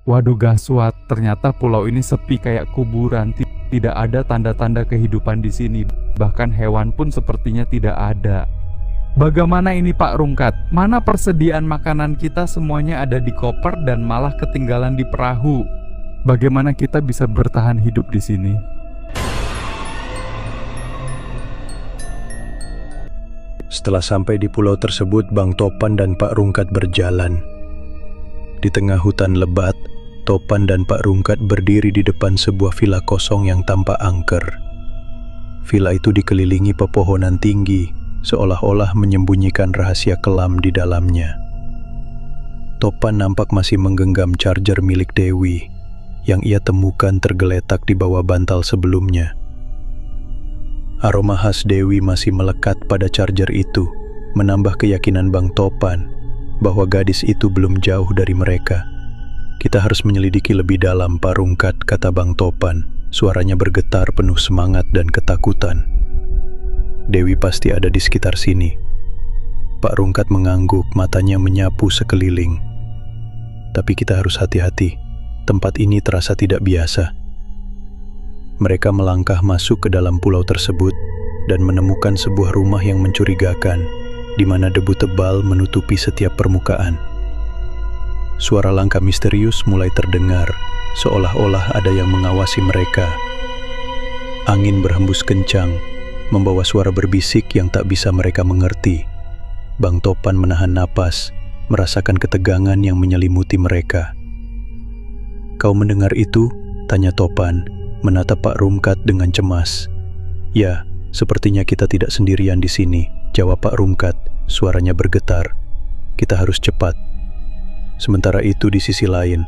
Waduh gaswat, ternyata pulau ini sepi kayak kuburan. Tidak ada tanda-tanda kehidupan di sini. Bahkan hewan pun sepertinya tidak ada. Bagaimana ini Pak Rungkat? Mana persediaan makanan kita semuanya ada di koper dan malah ketinggalan di perahu. Bagaimana kita bisa bertahan hidup di sini? Setelah sampai di pulau tersebut, Bang Topan dan Pak Rungkat berjalan. Di tengah hutan lebat, Topan dan Pak Rungkat berdiri di depan sebuah villa kosong yang tanpa angker. Villa itu dikelilingi pepohonan tinggi, seolah-olah menyembunyikan rahasia kelam di dalamnya. Topan nampak masih menggenggam charger milik Dewi, yang ia temukan tergeletak di bawah bantal sebelumnya. Aroma khas Dewi masih melekat pada charger itu, menambah keyakinan Bang Topan bahwa gadis itu belum jauh dari mereka. Kita harus menyelidiki lebih dalam, Pak Rungkat, kata Bang Topan. Suaranya bergetar penuh semangat dan ketakutan. Dewi pasti ada di sekitar sini. Pak Rungkat mengangguk, matanya menyapu sekeliling. Tapi kita harus hati-hati. Tempat ini terasa tidak biasa. Mereka melangkah masuk ke dalam pulau tersebut dan menemukan sebuah rumah yang mencurigakan, di mana debu tebal menutupi setiap permukaan. Suara langkah misterius mulai terdengar, seolah-olah ada yang mengawasi mereka. Angin berhembus kencang, membawa suara berbisik yang tak bisa mereka mengerti. Bang Topan menahan napas, merasakan ketegangan yang menyelimuti mereka. "Kau mendengar itu?" tanya Topan, menatap Pak Rungkat dengan cemas. "Ya, sepertinya kita tidak sendirian di sini," jawab Pak Rungkat, suaranya bergetar. "Kita harus cepat." Sementara itu di sisi lain,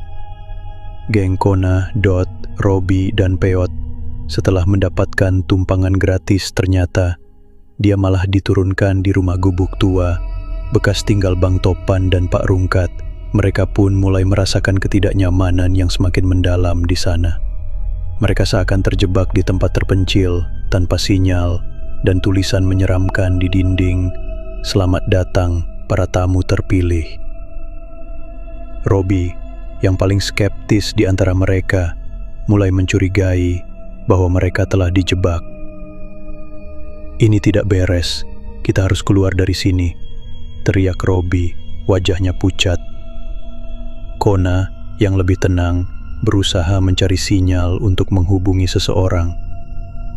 geng Kona, Dot, Robi, dan Peot setelah mendapatkan tumpangan gratis, ternyata dia malah diturunkan di rumah gubuk tua, bekas tinggal Bang Topan dan Pak Rungkat. Mereka pun mulai merasakan ketidaknyamanan yang semakin mendalam di sana. Mereka seakan terjebak di tempat terpencil, tanpa sinyal, dan tulisan menyeramkan di dinding, "Selamat datang para tamu terpilih." Robi, yang paling skeptis di antara mereka, mulai mencurigai bahwa mereka telah dijebak. "Ini tidak beres, kita harus keluar dari sini," teriak Robi, wajahnya pucat. Kona, yang lebih tenang, berusaha mencari sinyal untuk menghubungi seseorang.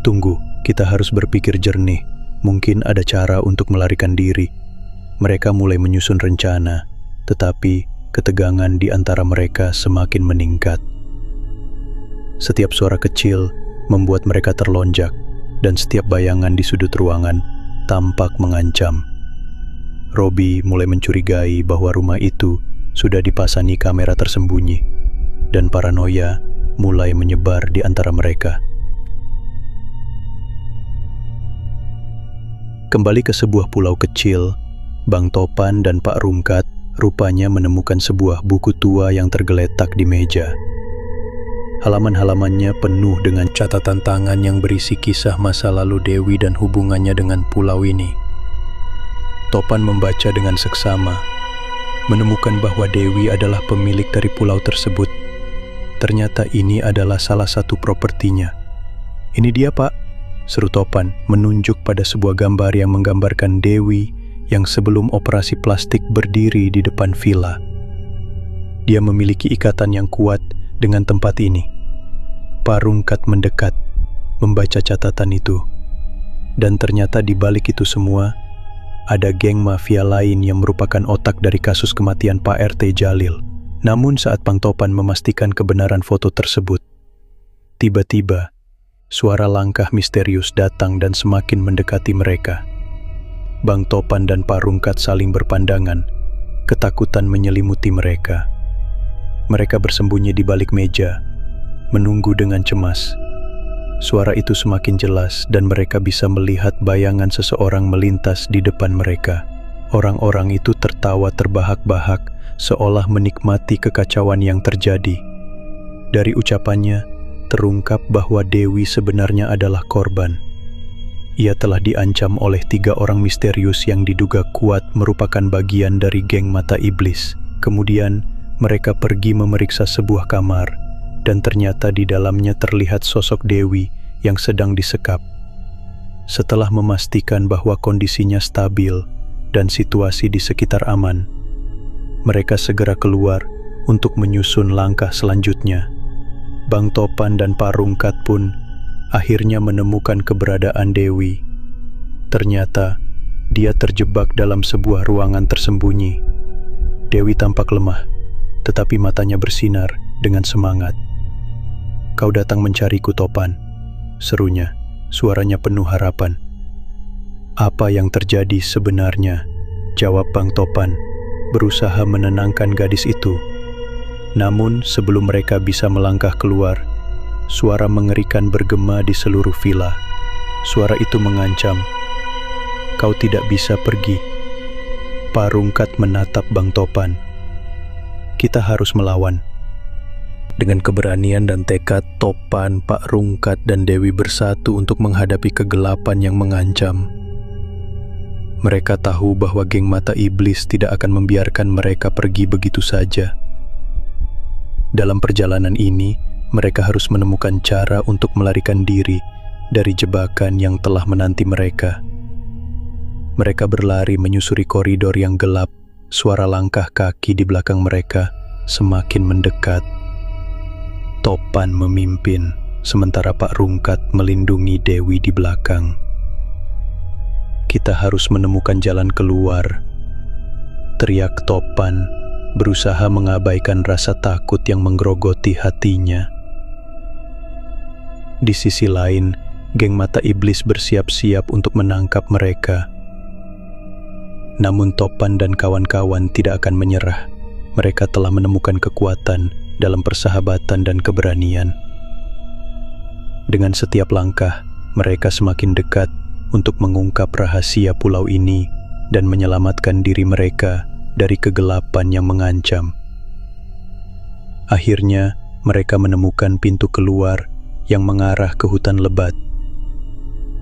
"Tunggu, kita harus berpikir jernih, mungkin ada cara untuk melarikan diri." Mereka mulai menyusun rencana, tetapi ketegangan di antara mereka semakin meningkat. Setiap suara kecil membuat mereka terlonjak, dan setiap bayangan di sudut ruangan tampak mengancam. Robi mulai mencurigai bahwa rumah itu sudah dipasangi kamera tersembunyi, dan paranoia mulai menyebar di antara mereka. Kembali ke sebuah pulau kecil, Bang Topan dan Pak Rungkat rupanya menemukan sebuah buku tua yang tergeletak di meja. Halaman-halamannya penuh dengan catatan tangan yang berisi kisah masa lalu Dewi dan hubungannya dengan pulau ini. Topan membaca dengan seksama, menemukan bahwa Dewi adalah pemilik dari pulau tersebut. Ternyata ini adalah salah satu propertinya. "Ini dia, Pak," seru Topan, menunjuk pada sebuah gambar yang menggambarkan Dewi yang sebelum operasi plastik berdiri di depan villa. Dia memiliki ikatan yang kuat dengan tempat ini. Pak Rungkat mendekat, membaca catatan itu. Dan ternyata di balik itu semua, ada geng mafia lain yang merupakan otak dari kasus kematian Pak RT Jalil. Namun saat Bang Topan memastikan kebenaran foto tersebut, tiba-tiba suara langkah misterius datang dan semakin mendekati mereka. Bang Topan dan Pak Rungkat saling berpandangan, ketakutan menyelimuti mereka. Mereka bersembunyi di balik meja, menunggu dengan cemas. Suara itu semakin jelas dan mereka bisa melihat bayangan seseorang melintas di depan mereka. Orang-orang itu tertawa terbahak-bahak, seolah menikmati kekacauan yang terjadi. Dari ucapannya, terungkap bahwa Dewi sebenarnya adalah korban. Ia telah diancam oleh 3 orang misterius yang diduga kuat merupakan bagian dari geng mata iblis. Kemudian, mereka pergi memeriksa sebuah kamar, dan ternyata di dalamnya terlihat sosok Dewi yang sedang disekap. Setelah memastikan bahwa kondisinya stabil dan situasi di sekitar aman, mereka segera keluar untuk menyusun langkah selanjutnya. Bang Topan dan Pak Rungkat pun akhirnya menemukan keberadaan Dewi. Ternyata dia terjebak dalam sebuah ruangan tersembunyi. Dewi tampak lemah, tetapi matanya bersinar dengan semangat. "Kau datang mencariku, Topan," serunya, suaranya penuh harapan. "Apa yang terjadi sebenarnya?" jawab Bang Topan, berusaha menenangkan gadis itu. Namun sebelum mereka bisa melangkah keluar, suara mengerikan bergema di seluruh villa. Suara itu mengancam, "Kau tidak bisa pergi." Pak Rungkat menatap Bang Topan. "Kita harus melawan." Dengan keberanian dan tekad, Topan, Pak Rungkat, dan Dewi bersatu untuk menghadapi kegelapan yang mengancam. Mereka tahu bahwa geng mata iblis tidak akan membiarkan mereka pergi begitu saja. Dalam perjalanan ini, mereka harus menemukan cara untuk melarikan diri dari jebakan yang telah menanti mereka. Mereka berlari menyusuri koridor yang gelap. Suara langkah kaki di belakang mereka semakin mendekat. Topan memimpin, sementara Pak Rungkat melindungi Dewi di belakang. "Kita harus menemukan jalan keluar," teriak Topan, berusaha mengabaikan rasa takut yang menggerogoti hatinya. Di sisi lain, geng mata iblis bersiap-siap untuk menangkap mereka. Namun Topan dan kawan-kawan tidak akan menyerah. Mereka telah menemukan kekuatan dalam persahabatan dan keberanian. Dengan setiap langkah, mereka semakin dekat untuk mengungkap rahasia pulau ini dan menyelamatkan diri mereka dari kegelapan yang mengancam. Akhirnya, mereka menemukan pintu keluar yang mengarah ke hutan lebat.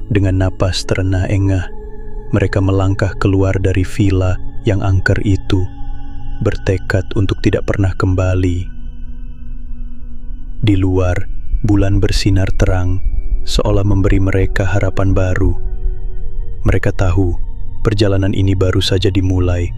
Dengan napas terengah engah, mereka melangkah keluar dari villa yang angker itu, bertekad untuk tidak pernah kembali. Di luar, bulan bersinar terang, seolah memberi mereka harapan baru. Mereka tahu, perjalanan ini baru saja dimulai,